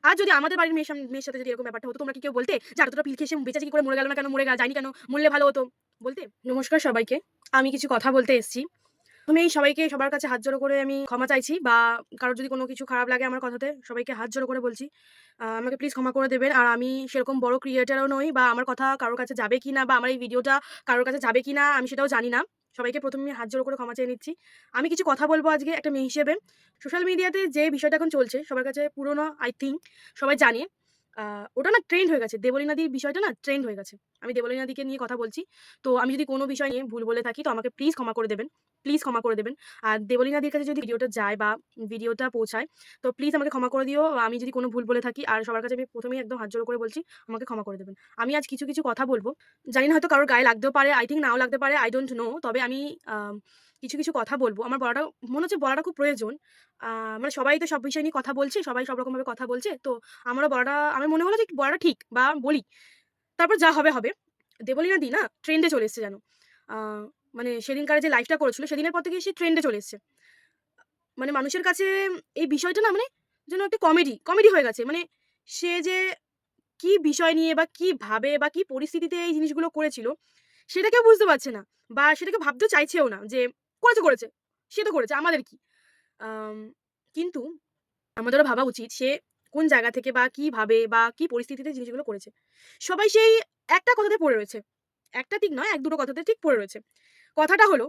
আর যদি আমাদের বাড়ির মেয়ের সাথে যদি এরকম ব্যাপারটা হতো, তোমরা কি কেউ বলতে যে এতটা পিল খেয়ে সে বেঁচে কি করে মরে গেল না কেন, মরে যায়নি কেন, মরলে ভালো হতো? বলতে? নমস্কার সবাইকে। আমি কিছু কথা বলতে এসেছি। আমি সবাইকে সবার কাছে হাত জোড়ো করে আমি ক্ষমা চাইছি, বা কারোর যদি কোনো কিছু খারাপ লাগে আমার কথাতে, সবাইকে হাত জোড়ো করে বলছি আমাকে প্লিজ ক্ষমা করে দেবেন। আর আমি সেরকম বড় ক্রিয়েটারও নই, বা আমার কথা কারোর কাছে যাবে কিনা বা আমার এই ভিডিওটা কারোর কাছে যাবে কিনা আমি সেটাও জানি না। সবাইকে প্রথমে হাত জোড়ো করে ক্ষমা চেয়ে নিচ্ছি। আমি কিছু কথা বলবো আজকে একটা মেয়ে হিসেবে। সোশ্যাল মিডিয়াতে যে বিষয়টা এখন চলছে সবার কাছে পুরনো, আই থিঙ্ক সবাই জানে। ওটা না ট্রেন্ড হয়ে গেছে। দেবলীনাদির বিষয়টা না ট্রেন্ড হয়ে গেছে। আমি দেবলীনাদিকে নিয়ে কথা বলছি। তো আমি যদি কোনো বিষয় নিয়ে ভুল বলে থাকি তো আমাকে প্লিজ ক্ষমা করে দেবেন। প্লিজ ক্ষমা করে দেবেন। আর দেবলীনাদির কাছে যদি ভিডিওটা যায় বা ভিডিওটা পৌঁছায় তো প্লিজ আমাকে ক্ষমা করে দিও। আমি যদি কোনো ভুল বলে থাকি, আর সবার কাছে আমি প্রথমেই একদম হাত জোড়ো করে বলছি আমাকে ক্ষমা করে দেবেন। আমি আজ কিছু কথা বলবো। জানি না হয়তো কারোর গায়ে লাগতেও পারে, আই থিংক নাও লাগতে পারে, আই ডোন্ট নো। তবে আমি কিছু কথা বলবো। আমার বলাটা মনে হচ্ছে বলাটা খুব প্রয়োজন। আ মানে সবাই তো সব বিষয় নিয়ে কথা বলছে, সবাই সব রকমভাবে কথা বলছে। তো আমারও বলাটা আমার মনে হলো যে বলাটা ঠিক বা বলি। তারপর যা হবে, হবে। দেবলীনাদি না ট্রেন্ডে চলে এসছে জানো। আ মানে সেদিনকার যে লাইভটা করেছিল সেদিনের পর থেকে সে ট্রেন্ডে চলে এসছে। মানে মানুষের কাছে এই বিষয়টা না মানে যেন একটা কমেডি হয়ে গেছে। মানে সে যে কি বিষয় নিয়ে বা কি ভাবে বা কি পরিস্থিতিতে এই জিনিসগুলো করেছিল সেটা কেউ বুঝতে পারছে না। বা সেটাকে ভাবতেও চাইছেও না যে করেছে। সে তো করেছে, আমাদের কি? আম কিন্তু আমাদেরও ভাবা উচিত সে কোন জায়গা থেকে বা কি ভাবে বা কি পরিস্থিতিতে জিনিসগুলো করেছে। সবাই সেই একটা কথাতে পড়ে রয়েছে। একটা ঠিক নয়, ১-২ টো কথাতে ঠিক পড়ে রয়েছে। কথাটা হলো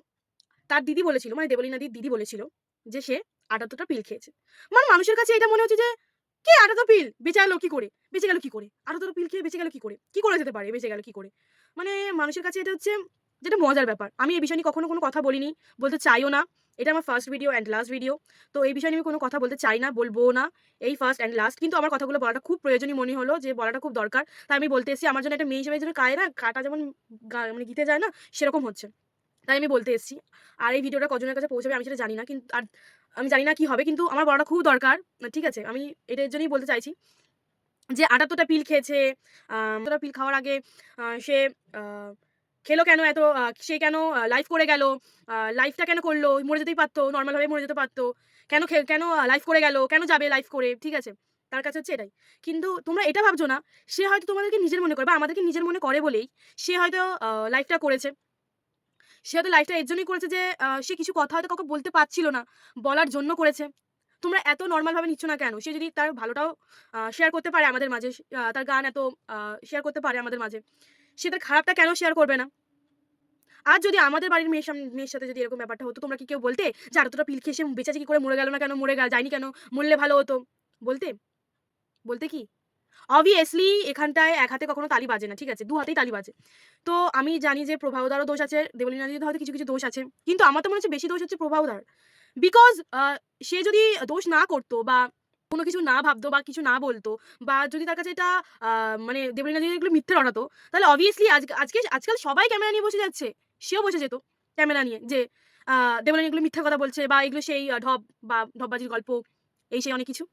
তার দিদি বলেছিল, মানে দেবলীনাদির দিদি বলেছিল যে সে ৭৮ টা পিল খেয়েছে। মানে মানুষের কাছে এটা মনে হচ্ছে যে, "কি ৭৮ পিল? বেঁচে গেল কি করে? বেঁচে গেল কি করে? ৭৮ পিল খেয়ে বেঁচে গেল কি করে? কি করে যেতে পারে বেঁচে গেল কি করে?" মানে মানুষের কাছে এটা হচ্ছে যেটা মজার ব্যাপার। আমি এই বিষয় নিয়ে কখনো কোনো কথা বলিনি, বলতে চাইও না। এটা আমার first video and last video. তো এই বিষয় নিয়ে আমি কোনো কথা বলতে চাই না, বলবও না। এই ফার্স্ট অ্যান্ড লাস্ট। কিন্তু আমার কথাগুলো বলাটা খুব প্রয়োজনীয় মনে হলো যে বলাটা খুব দরকার। তাই আমি বলতে এসেছি। আমার জন্য একটা মেয়ে হিসেবে যেন কায় না, কাটা যেমন মানে গিতে যায় না, সেরকম হচ্ছে। তাই আমি বলতে এসেছি। আর এই ভিডিওটা কজনের কাছে পৌঁছাবে আমি সেটা জানি না। আর আমি জানি না কি হবে, কিন্তু আমার বলাটা খুব দরকার। ঠিক আছে? আমি এটার জন্যই বলতে চাইছি যে ৭৮ টা পিল খেয়েছে। ৭৮ টা পিল খাওয়ার আগে সে আ খেলো কেন এত? সে কেন লাইভ করে গেল? লাইভটা কেন করলো? মরে যেতেই পারত। নরমাল ভাবে মরে যেতে পারত। কেন লাইভ করে গেল? কেন যাবে লাইভ করে? ঠিক আছে? তার কাছে হচ্ছে এটাই। কিন্তু তোমরা এটা ভাবছো না, সে হয়তো তোমাদেরকে নিজের মনে করে বা আমাদেরকে নিজের মনে করে বলেই সে হয়তো লাইভটা করেছে। সে হয়তো লাইফটা এর জন্যই করেছে যে সে কিছু কথা হয়তো কাউকে বলতে পারছিল না। বলার জন্য করেছে। তোমরা এত নরমাল ভাবে নিচ্ছ না কেন? সে যদি তার ভালোটাও শেয়ার করতে পারে আমাদের মাঝে, তার গান এত শেয়ার করতে পারে আমাদের মাঝে। সে তার খারাপটা কেন শেয়ার করবে না? আর যদি আমাদের বাড়ির মেয়ের সাথে যদি এরকম ব্যাপারটা হতো, তোমরা কি কেউ বলতে যে এতটা পিল খেয়ে সে বেঁচে আছে কি করে, মরে গেল না কেন, যায়নি কেন, মরলে ভালো হতো? বলতে? বলতে কি? obviously এখানটায় এক হাতে কখনো তালি বাজে না। ঠিক আছে? ২ হাতেই তালি বাজে। তো আমি জানি যে প্রভাবদারও দোষ আছে, দেবলীনাদিরও হয়তো কিছু দোষ আছে। কিন্তু আমার তো মনে হচ্ছে বেশি দোষ হচ্ছে প্রভাবদার। বিকজ সে যদি দোষ না করতো বা কোনো কিছু না ভাবতো বা কিছু না বলতো, বা যদি তার কাছে এটা আ মানে দেবলীনাদির এগুলো মিথ্যে রটাতো, তাহলে obviously আজকাল সবাই ক্যামেরা নিয়ে বসে যাচ্ছে। সেও বসে যেত ক্যামেরা নিয়ে যে আ দেবলীনা এগুলো মিথ্যা কথা বলছে বা এগুলো সেই ঢপ বা ঢপবাজির গল্প, এই সেই অনেক কিছু।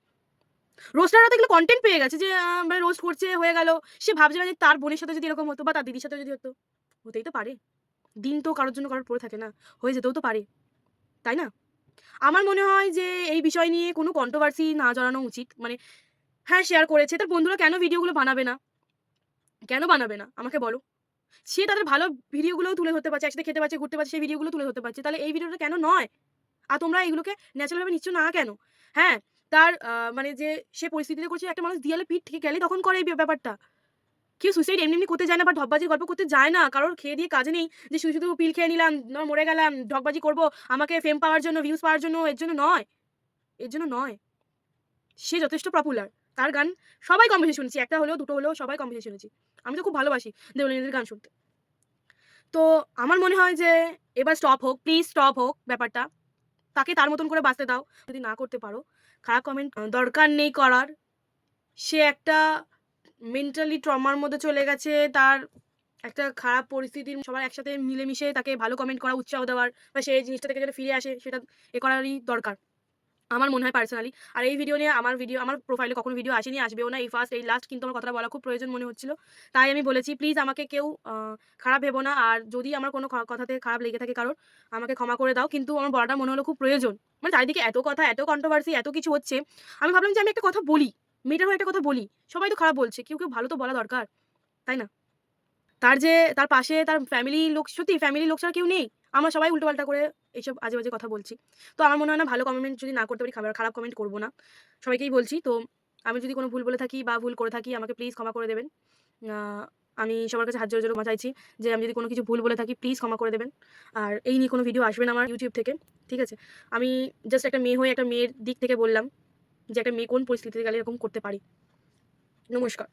রোস্টাররা তো এগুলো কনটেন্ট পেয়ে গেছে যে মানে রোস্ট করছে হয়ে গেল। সে ভাবছে না যে তার বোনের সাথে যদি এরকম হতো বা তার দিদির সাথে যদি হতো। হতেই তো পারে। দিন তো কারোর জন্য কারোর পড়ে থাকে না। হয়ে যেতেও তো পারে। তাই না? আমার মনে হয় যে এই বিষয় নিয়ে কোনো কন্ট্রোভার্সি না জড়ানো উচিত। মানে হ্যাঁ, শেয়ার করেছে। তার বন্ধুরা কেন ভিডিওগুলো বানাবে না? কেন বানাবে না? আমাকে বলো। সে তাদের ভালো ভিডিওগুলোও তুলে ধরতে পারছে। একসাথে খেতে পারছে, ঘুরতে পারছে, সেই ভিডিওগুলো তুলে ধরতে পারছে। তাহলে এই ভিডিওটা কেন নয়? আর তোমরা এগুলোকে ন্যাচারাল ভাবে নিচ্ছ না কেন? হ্যাঁ, তার মানে যে সে পরিস্থিতিতে করছে, একটা মানুষ দেয়ালে পিঠ থেকে গেলেই তখন করে এই ব্যাপারটা। কেউ সুইসাইড এমনি করতে যায় না বা ঢপবাজির গল্প করতে যায় না। কারোর খেয়ে দিয়ে কাজ নেই যে শুধু পিল খেয়ে নিলাম, মরে গেলাম, ঢপবাজি করব, আমাকে ফেম পাওয়ার জন্য, ভিউজ পাওয়ার জন্য, এর জন্য নয়। এর জন্য নয়। সে যথেষ্ট পপুলার। তার গান সবাই কম বেশি শুনেছি। একটা হলেও, দুটো হলেও সবাই কম বেশি শুনেছি। আমি তো খুব ভালোবাসি দেবলীনাদের গান শুনতে। তো আমার মনে হয় যে এবার স্টপ হোক, প্লিজ স্টপ হোক ব্যাপারটা। তাকে তার মতন করে বাঁচতে দাও। যদি না করতে পারো, খারাপ কমেন্ট দরকার নেই করার। সে একটা মেন্টালি ট্রমার মধ্যে চলে গেছে। তার একটা খারাপ পরিস্থিতির সবার একসাথে মিলেমিশে তাকে ভালো কমেন্ট করা, উৎসাহ দেওয়ার বা সে এই জিনিসটা থেকে যাতে ফিরে আসে সেটা করারই দরকার। আমার মনে হয় পার্সোনালি। আর এই ভিডিও নিয়ে আমার প্রোফাইলে কখনো ভিডিও আসেনি, আসবেও না। এই ফার্স্ট, এই লাস্ট, কিন্তু আমার কথাটা বলা খুব প্রয়োজন মনে হচ্ছিল। তাই আমি বলেছি, প্লিজ আমাকে কেউ খারাপ ভেবো না। আর যদি আমার কোনো কথাতে খারাপ লেগে থাকে কারোর, আমাকে ক্ষমা করে দাও। কিন্তু আমার বলাটা মনে হলো খুব প্রয়োজন। মানে চারিদিকে এত কথা, এত কন্ট্রোভার্সি, এত কিছু হচ্ছে। আমি ভাবলাম যে আমি একটা কথা বলি। মেয়েটার হয়ে একটা কথা বলি, সবাই তো খারাপ বলছে, কেউ ভালো তো বলা দরকার, তাই না? তার পাশে তার ফ্যামিলির লোক, সত্যি ফ্যামিলির লোক ছাড়া কেউ নেই। আমরা সবাই উল্টোপাল্টা করে এইসব আজে-বাজে কথা বলছি। তো আমার মনে হয় না, ভালো কমেন্ট যদি না করতে পারি, খারাপ কমেন্ট করব না। সবাইকেই বলছি। তো আমি যদি কোনো ভুল বলে থাকি বা ভুল করে থাকি, আমাকে প্লিজ ক্ষমা করে দেবেন। আ আমি সবার কাছে হাত জোড়ে ক্ষমা চাইছি যে আমি যদি কোনো কিছু ভুল বলে থাকি, প্লিজ ক্ষমা করে দেবেন। আর এই নিয়ে কোনো ভিডিও আসবে না আমার YouTube থেকে। ঠিক আছে? আমি জাস্ট একটা মেয়ে হয়ে একটা মেয়ের দিক থেকে বললাম যে একটা মেয়ে কোন পরিস্থিতিতে গেলে এরকম করতে পারি। নমস্কার।